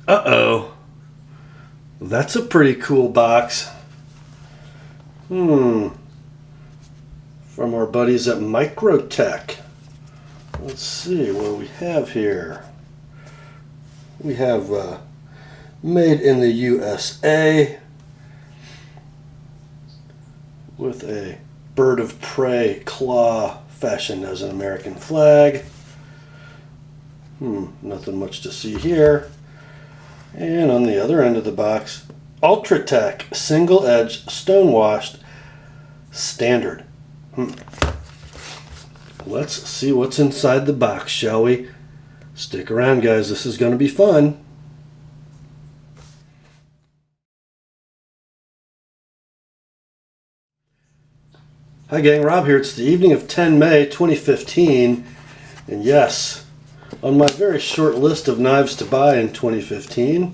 Uh-oh. That's a pretty cool box. From our buddies at Microtech. Let's see what we have here. We have made in the USA with a bird of prey claw fashioned as an American flag. Nothing much to see here. And on the other end of the box, Ultratech single edge stonewashed standard. Let's see what's inside the box, shall we? Stick around, guys. This is going to be fun. Hi gang, Rob here. It's the evening of 10 May 2015, and yes, on my very short list of knives to buy in 2015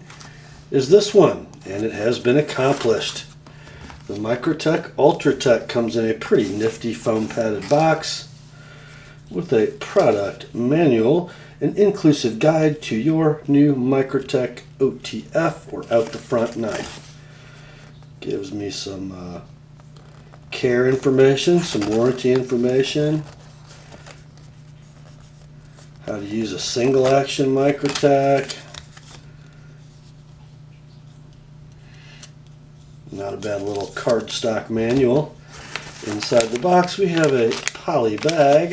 is this one, and it has been accomplished. The Microtech Ultratech comes in a pretty nifty foam padded box with a product manual, an inclusive guide to your new Microtech OTF or out the front knife. Gives me some care information, some warranty information, how to use a single action Microtech. Not a bad little cardstock manual. Inside the box we have a poly bag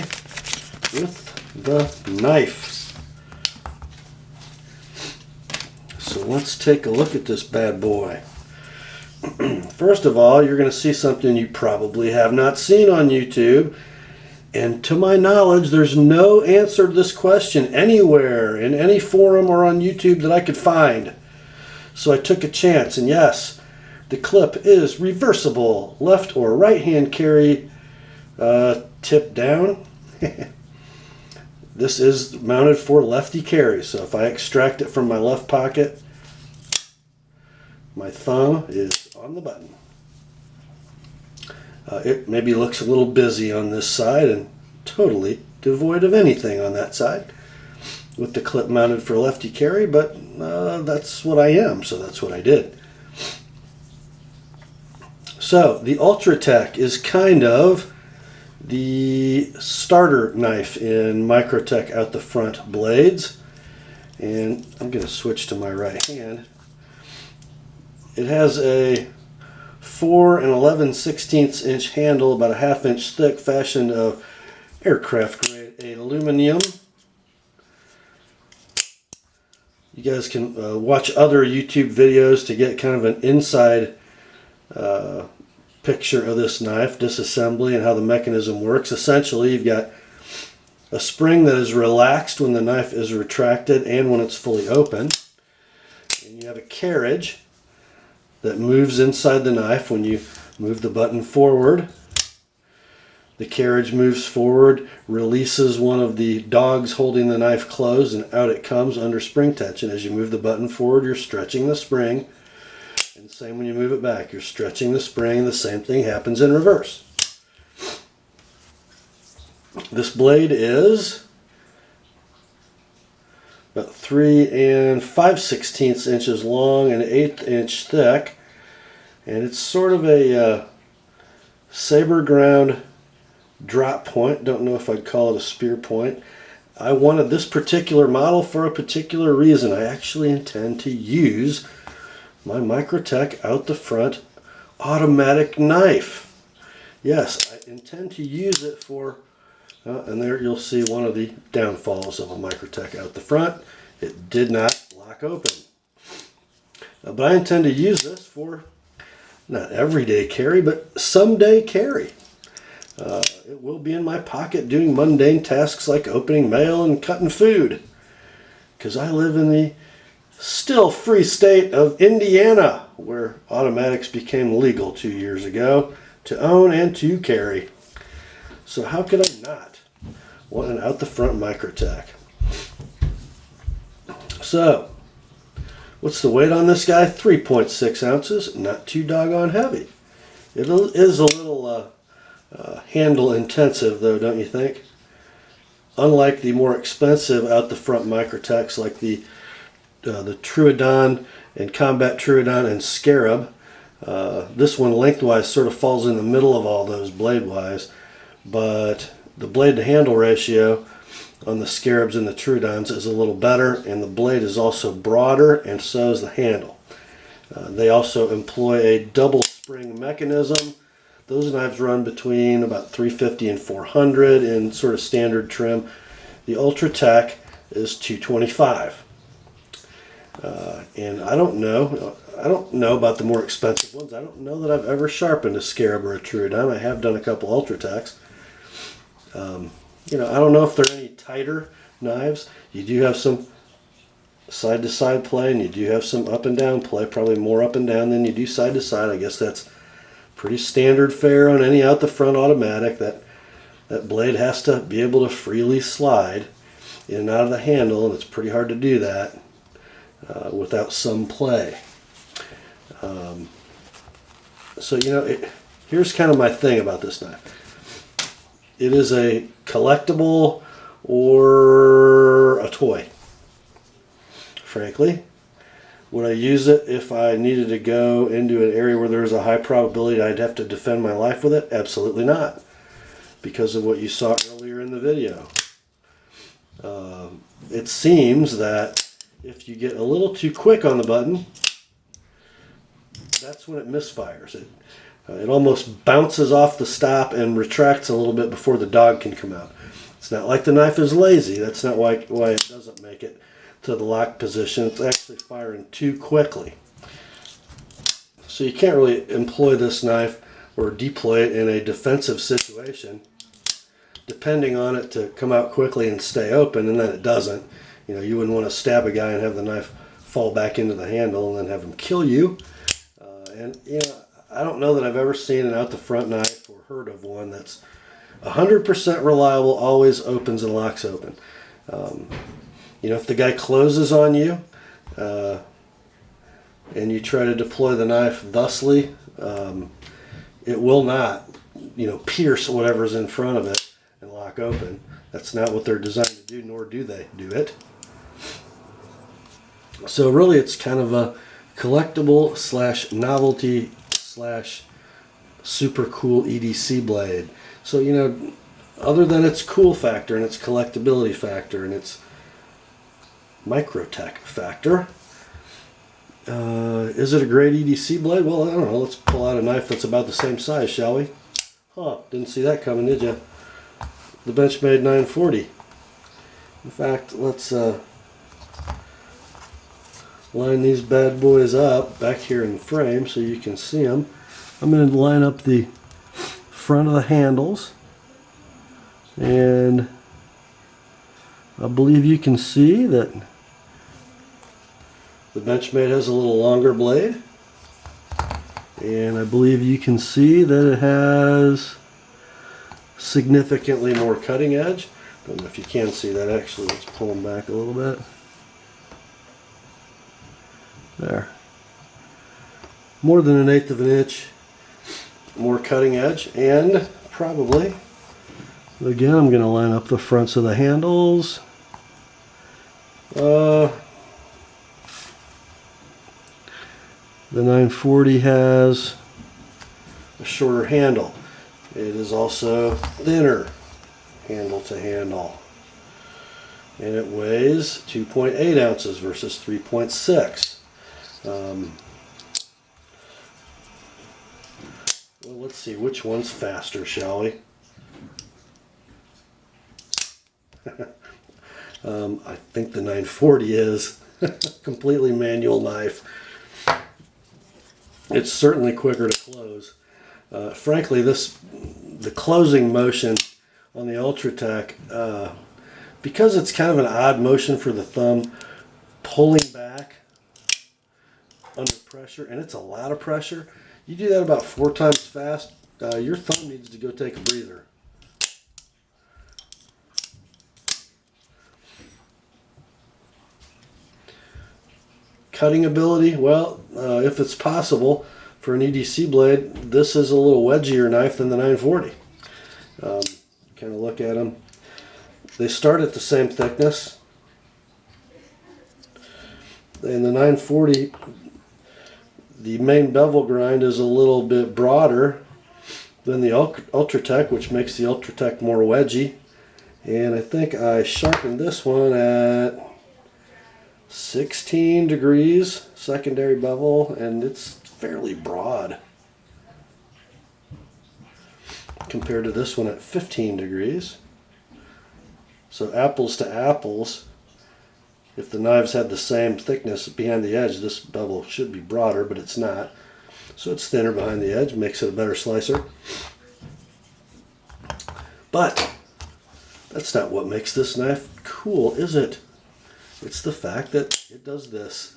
with the knife. So let's take a look at this bad boy. First of all, you're going to see something you probably have not seen on YouTube. And to my knowledge, there's no answer to this question anywhere, in any forum or on YouTube that I could find. So I took a chance, and yes, the clip is reversible, left or right hand carry, tip down. This is mounted for lefty carry, so if I extract it from my left pocket, my thumb is on the button. It maybe looks a little busy on this side and totally devoid of anything on that side with the clip mounted for lefty carry, but that's what I am, so that's what I did. So the Ultratech is kind of the starter knife in Microtech out the front blades, and I'm going to switch to my right hand. It has a 4 11/16 inch handle, about a ½ inch thick, fashioned of aircraft grade aluminum. You guys can watch other YouTube videos to get kind of an inside picture of this knife, disassembly, and how the mechanism works. Essentially, you've got a spring that is relaxed when the knife is retracted and when it's fully open. And you have a carriage that moves inside the knife when you move the button forward. The carriage moves forward, releases one of the dogs holding the knife closed, and out it comes under spring tension. As you move the button forward, you're stretching the spring. And same when you move it back, you're stretching the spring. The same thing happens in reverse. This blade is about 3 5/16 inches long and 1/8 inch thick, and it's sort of a saber ground drop point. Don't know if I'd call it a spear point. I wanted this particular model for a particular reason. I actually intend to use my Microtech out the front automatic knife. Yes, I intend to use it for and there you'll see one of the downfalls of a Microtech out the front. It did not lock open. But I intend to use this for not everyday carry, but someday carry. It will be in my pocket doing mundane tasks like opening mail and cutting food. Because I live in the still free state of Indiana, where automatics became legal 2 years ago to own and to carry. So how could I not want an out the front Microtech? So, what's the weight on this guy? 3.6 ounces, not too doggone heavy. It is a little handle intensive though, don't you think? Unlike the more expensive out the front Microtechs like the the Troodon and Combat Troodon and Scarab. This one lengthwise sort of falls in the middle of all those blade-wise, but the blade to handle ratio on the Scarabs and the Troodons is a little better, and the blade is also broader, and so is the handle. They also employ a double spring mechanism. Those knives run between about $350 and $400 in sort of standard trim. The Ultratech is $225. And I don't know about the more expensive ones. I don't know that I've ever sharpened a Scarab or a Troodon. I have done a couple Ultratechs. I don't know if they're any tighter knives. You do have some side-to-side play, and you do have some up and down play, probably more up and down than you do side-to-side. I guess that's pretty standard fare on any out-the-front automatic. That blade has to be able to freely slide in and out of the handle, and it's pretty hard to do that without some play. Here's kind of my thing about this knife. It is a collectible or a toy. Frankly, would I use it if I needed to go into an area where there's a high probability I'd have to defend my life with it? Absolutely not, because of what you saw earlier in the video. It seems that if you get a little too quick on the button, that's when it misfires. It almost bounces off the stop and retracts a little bit before the dog can come out. It's not like the knife is lazy. That's not why it doesn't make it to the lock position. It's actually firing too quickly. So you can't really employ this knife or deploy it in a defensive situation, depending on it to come out quickly and stay open, and then it doesn't. You wouldn't want to stab a guy and have the knife fall back into the handle and then have him kill you. I don't know that I've ever seen an out-the-front knife or heard of one that's 100% reliable, always opens and locks open. If the guy closes on you and you try to deploy the knife thusly, it will not, pierce whatever's in front of it and lock open. That's not what they're designed to do, nor do they do it. So really, it's kind of a collectible / novelty / super cool EDC blade. So, other than its cool factor and its collectability factor and its Microtech factor, is it a great EDC blade? Well, I don't know. Let's pull out a knife that's about the same size, shall we? Didn't see that coming, did you? The Benchmade 940. In fact, let's line these bad boys up back here in the frame so you can see them. I'm going to line up the front of the handles, and I believe you can see that the Benchmade has a little longer blade, and I believe you can see that it has significantly more cutting edge. Don't know if you can see that. Actually, let's pull them back a little bit. There. More than 1/8 of an inch more cutting edge, and probably, again, I'm going to line up the fronts of the handles. The 940 has a shorter handle. It is also thinner handle to handle, and it weighs 2.8 ounces versus 3.6. Well, let's see which one's faster, shall we? I think the 940 is. Completely manual knife. It's certainly quicker to close. Frankly, the closing motion on the Ultratech, because it's kind of an odd motion for the thumb, pulling back under pressure, and it's a lot of pressure. You do that about 4 times fast, your thumb needs to go take a breather. Cutting ability, well, if it's possible for an EDC blade, this is a little wedgier knife than the 940. Kind of look at them. They start at the same thickness. In the 940, the main bevel grind is a little bit broader than the Ultratech, which makes the Ultratech more wedgy. And I think I sharpened this one at 16 degrees secondary bevel, and it's fairly broad compared to this one at 15 degrees. So apples to apples, if the knives had the same thickness behind the edge, this bevel should be broader, but it's not. So it's thinner behind the edge, makes it a better slicer. But that's not what makes this knife cool, is it? It's the fact that it does this.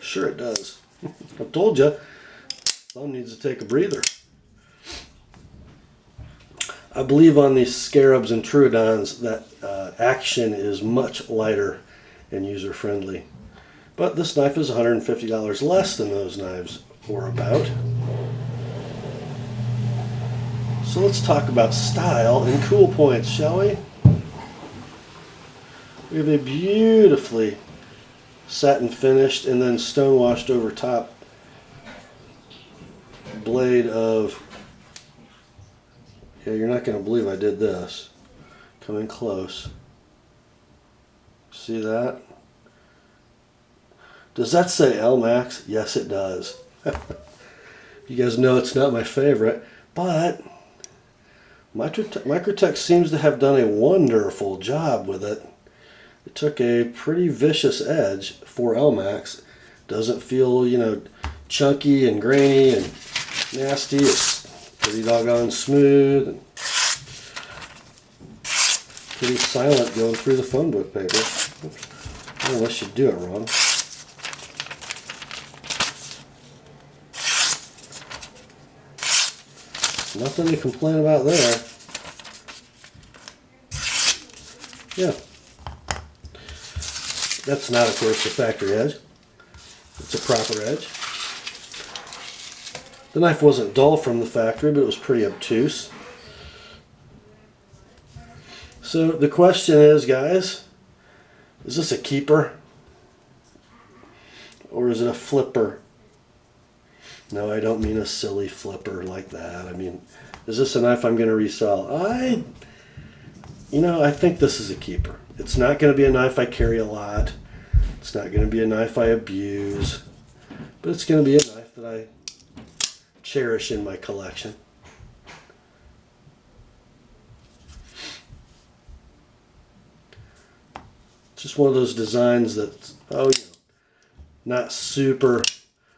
Sure it does. I told you, thumb needs to take a breather. I believe on these Scarabs and Troodons that action is much lighter and user-friendly. But this knife is $150 less than those knives or about. So let's talk about style and cool points, shall we? We have a beautifully satin finished and then stonewashed over top blade of, yeah, you're not going to believe I did this. Come in close. See that? Does that say L-Max? Yes, it does. You guys know it's not my favorite, but Microtech seems to have done a wonderful job with it. It took a pretty vicious edge for L-Max. Doesn't feel, you know, chunky and grainy and nasty. It's pretty doggone smooth and pretty silent going through the phone book paper. Unless you do it wrong. Nothing to complain about there. Yeah. That's not, of course, the factory edge. It's a proper edge. The knife wasn't dull from the factory, but it was pretty obtuse. So the question is, guys, is this a keeper? Or is it a flipper? No, I don't mean a silly flipper like that. I mean, is this a knife I'm going to resell? I think this is a keeper. It's not going to be a knife I carry a lot. It's not going to be a knife I abuse. But it's going to be a knife that I cherish in my collection. It's just one of those designs that's, not super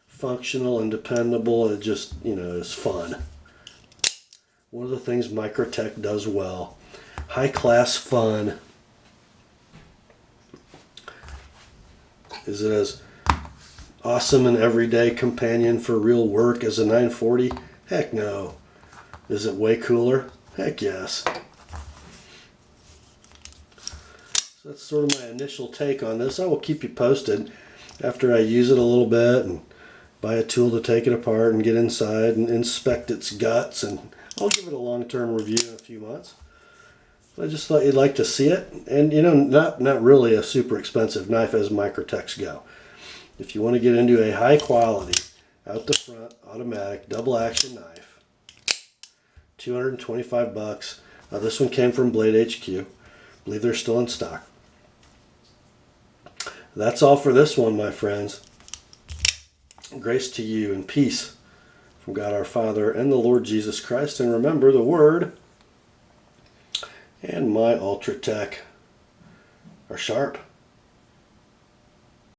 functional and dependable. It just, is fun. One of the things Microtech does well. High class fun. Is it as awesome an everyday companion for real work as a 940? Heck no. Is it way cooler? Heck yes. So that's sort of my initial take on this. I will keep you posted after I use it a little bit and buy a tool to take it apart and get inside and inspect its guts, and I'll give it a long-term review in a few months. I just thought you'd like to see it, and not really a super expensive knife as Microtechs go. If you want to get into a high quality, out the front, automatic, double action knife, $225. This one came from Blade HQ. I believe they're still in stock. That's all for this one, my friends. Grace to you and peace from God our Father and the Lord Jesus Christ. And remember, the Word and my Ultratech are sharp.